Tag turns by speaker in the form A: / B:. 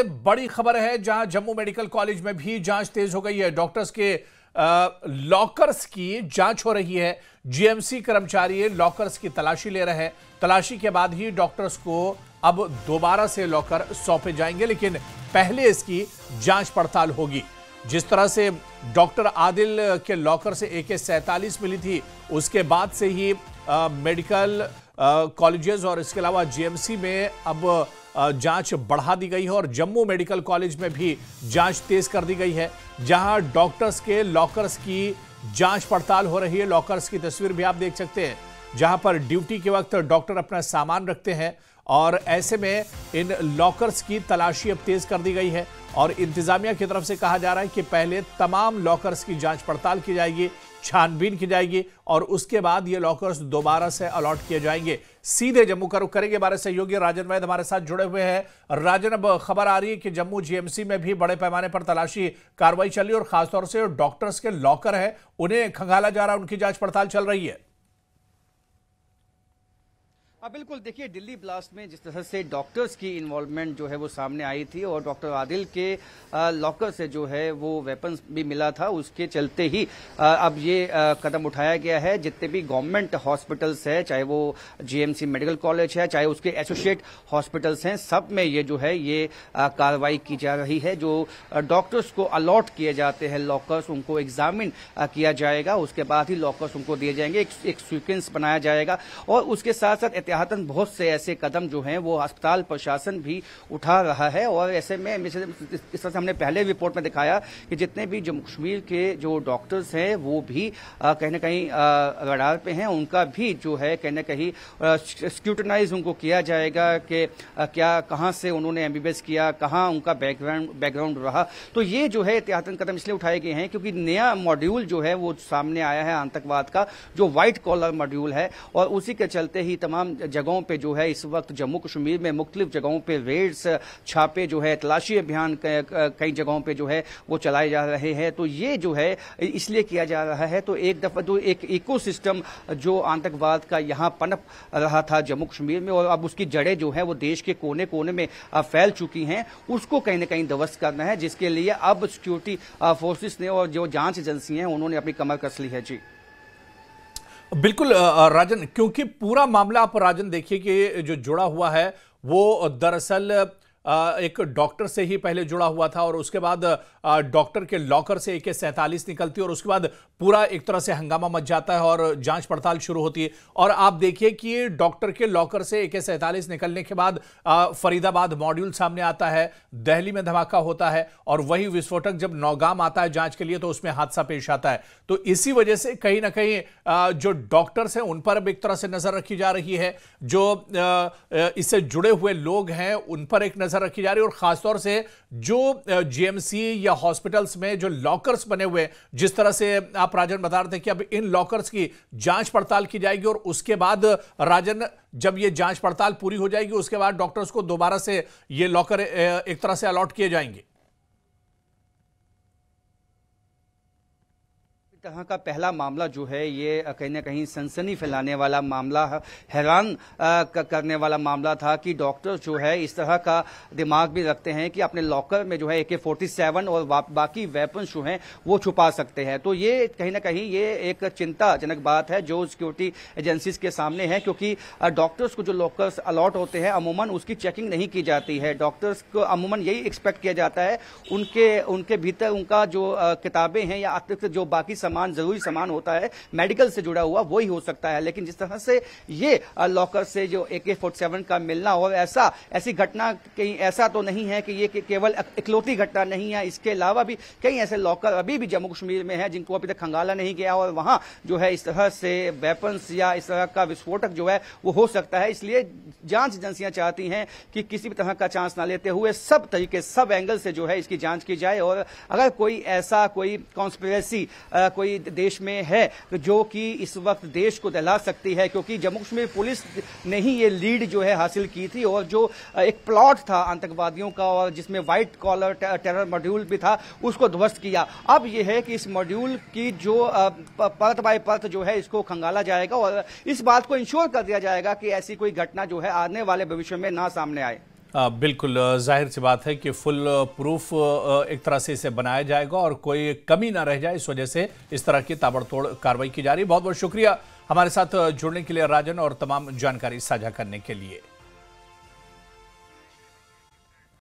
A: बड़ी खबर है, जहां जम्मू मेडिकल कॉलेज में भी जांच तेज हो गई है। डॉक्टर्स के लॉकर्स की जांच हो रही है। जीएमसी कर्मचारी लॉकर्स की तलाशी ले रहे हैं। तलाशी के बाद ही डॉक्टर्स को अब दोबारा से लॉकर सौंपे जाएंगे, लेकिन पहले इसकी जांच पड़ताल होगी। जिस तरह से डॉक्टर आदिल के लॉकर से AK-47 मिली थी, उसके बाद से ही मेडिकल कॉलेजेस और इसके अलावा जीएमसी में अब जांच बढ़ा दी गई है और जम्मू मेडिकल कॉलेज में भी जांच तेज कर दी गई है, जहां डॉक्टर्स के लॉकर्स की जांच पड़ताल हो रही है। लॉकर्स की तस्वीर भी आप देख सकते हैं, जहां पर ड्यूटी के वक्त डॉक्टर अपना सामान रखते हैं और ऐसे में इन लॉकर्स की तलाशी अब तेज कर दी गई है और इंतजामिया की तरफ से कहा जा रहा है कि पहले तमाम लॉकर्स की जांच पड़ताल की जाएगी, छानबीन की जाएगी और उसके बाद ये लॉकर्स दोबारा से अलॉट किए जाएंगे। सीधे जम्मू का रुख करेंगे, हमारे सहयोगी राजन वैद हमारे साथ जुड़े हुए हैं। राजन, अब खबर आ रही है कि जम्मू जीएमसी में भी बड़े पैमाने पर तलाशी कार्रवाई चली और खासतौर से डॉक्टर्स के लॉकर है उन्हें खंगाला जा रहा है, उनकी जांच पड़ताल चल रही है।
B: बिल्कुल, देखिए दिल्ली ब्लास्ट में जिस तरह से डॉक्टर्स की इन्वॉल्वमेंट जो है वो सामने आई थी और डॉक्टर आदिल के लॉकर से जो है वो वेपन्स भी मिला था, उसके चलते ही अब ये कदम उठाया गया है। जितने भी गवर्नमेंट हॉस्पिटल्स है, चाहे वो जीएमसी मेडिकल कॉलेज है, चाहे उसके एसोसिएट हॉस्पिटल्स हैं, सब में ये जो है ये कार्रवाई की जा रही है। जो डॉक्टर्स को अलॉट किए जाते हैं लॉकर्स, उनको एग्जामिन किया जाएगा, उसके बाद ही लॉकर्स उनको दिए जाएंगे। एक सीक्वेंस बनाया जाएगा और उसके साथ साथ एहतियातन बहुत से ऐसे कदम जो हैं वो अस्पताल प्रशासन भी उठा रहा है। और ऐसे में इस तरह से हमने पहले रिपोर्ट में दिखाया कि जितने भी जम्मू कश्मीर के जो डॉक्टर्स हैं वो भी कहीं ना कहीं रडार पे हैं, उनका भी जो है कहीं ना कहीं स्क्रूटनाइज उनको किया जाएगा कि क्या कहाँ से उन्होंने एमबीबीएस किया, कहाँ उनका बैकग्राउंड रहा। तो ये जो है एहतियातन कदम इसलिए उठाए गए हैं क्योंकि नया मॉड्यूल जो है वो सामने आया है आतंकवाद का, जो व्हाइट कॉलर मॉड्यूल है, और उसी के चलते ही तमाम जगहों पे जो है इस वक्त जम्मू कश्मीर में मुख्तलिफ जगहों पे रेड्स, छापे जो है, तलाशी अभियान कई जगहों पे जो है वो चलाए जा रहे हैं। तो ये जो है इसलिए किया जा रहा है, तो एक दफा जो एक इकोसिस्टम जो आतंकवाद का यहाँ पनप रहा था जम्मू कश्मीर में और अब उसकी जड़ें जो है वो देश के कोने कोने में फैल चुकी हैं, उसको कहीं ना कहीं ध्वस्त करना है, जिसके लिए अब सिक्योरिटी फोर्सेस ने और जो जांच एजेंसियां हैं उन्होंने अपनी कमर कस ली है। जी
A: बिल्कुल राजन, क्योंकि पूरा मामला आप राजन देखिए कि जो जुड़ा हुआ है वो दरअसल एक डॉक्टर से ही पहले जुड़ा हुआ था और उसके बाद डॉक्टर के लॉकर से AK-47 निकलती है और उसके बाद पूरा एक तरह से हंगामा मच जाता है और जांच पड़ताल शुरू होती है। और आप देखिए कि डॉक्टर के लॉकर से AK-47 निकलने के बाद फरीदाबाद मॉड्यूल सामने आता है, दिल्ली में धमाका होता है और वही विस्फोटक जब नौगाम आता है जांच के लिए तो उसमें हादसा पेश आता है। तो इसी वजह से कहीं ना कहीं जो डॉक्टर्स हैं उन पर अब एक तरह से नजर रखी जा रही है, जो इससे जुड़े हुए लोग हैं उन पर एक नजर रखी जा रही है और खासतौर से जो जीएमसी या हॉस्पिटल्स में जो लॉकर्स बने हुए, जिस तरह से आप राजन बता रहे थे कि अब इन लॉकर्स की जांच पड़ताल की जाएगी और उसके बाद राजन जब ये जांच पड़ताल पूरी हो जाएगी उसके बाद डॉक्टर्स को दोबारा से ये लॉकर एक तरह से अलॉट किए जाएंगे।
B: तरह का पहला मामला जो है ये कहीं ना कहीं सनसनी फैलाने वाला मामला, हैरान करने वाला मामला था कि डॉक्टर जो है इस तरह का दिमाग भी रखते हैं कि अपने लॉकर में जो है AK-47 और बाकी वेपन्स जो हैं वो छुपा सकते हैं। तो ये कहीं ना कहीं ये एक चिंताजनक बात है जो सिक्योरिटी एजेंसीज के सामने है, क्योंकि डॉक्टर्स को जो लॉकर्स अलॉट होते हैं अमूमन उसकी चेकिंग नहीं की जाती है। डॉक्टर्स को अमूमन यही एक्सपेक्ट किया जाता है उनके भीतर उनका जो किताबें हैं या अतिरिक्त जो बाकी जरूरी सामान होता है मेडिकल से जुड़ा हुआ वही हो सकता है। लेकिन जिस तरह से ये लॉकर से जो AK-47 का मिलना और ऐसी घटना कहीं ऐसा तो नहीं है कि ये केवल इकलौती घटना नहीं है, इसके अलावा भी कई ऐसे लॉकर अभी भी जम्मू कश्मीर में है जिनको अभी तक खंगाला नहीं गया और वहां जो है इस तरह से वेपन्स या इस तरह का विस्फोटक जो है वो हो सकता है। इसलिए जांच एजेंसियां चाहती हैं कि किसी भी तरह का चांस ना लेते हुए सब तरीके सब एंगल से जो है इसकी जांच की जाए और अगर कोई कॉन्स्पिरेसी कोई देश में है जो कि इस वक्त देश को दहला सकती है, क्योंकि जम्मू कश्मीर पुलिस ने ही ये लीड जो है हासिल की थी और जो एक प्लॉट था आतंकवादियों का और जिसमें व्हाइट कॉलर टेरर मॉड्यूल भी था उसको ध्वस्त किया। अब यह है कि इस मॉड्यूल की जो परत बाय परत जो है इसको खंगाला जाएगा और इस बात को इंश्योर कर दिया जाएगा कि ऐसी कोई घटना जो है आने वाले भविष्य में ना सामने आए।
A: बिल्कुल जाहिर सी बात है कि फुल प्रूफ एक तरह से इसे बनाया जाएगा और कोई कमी ना रह जाए, इस वजह से इस तरह की ताबड़तोड़ कार्रवाई की जा रही है। बहुत बहुत शुक्रिया हमारे साथ जुड़ने के लिए राजन और तमाम जानकारी साझा करने के लिए।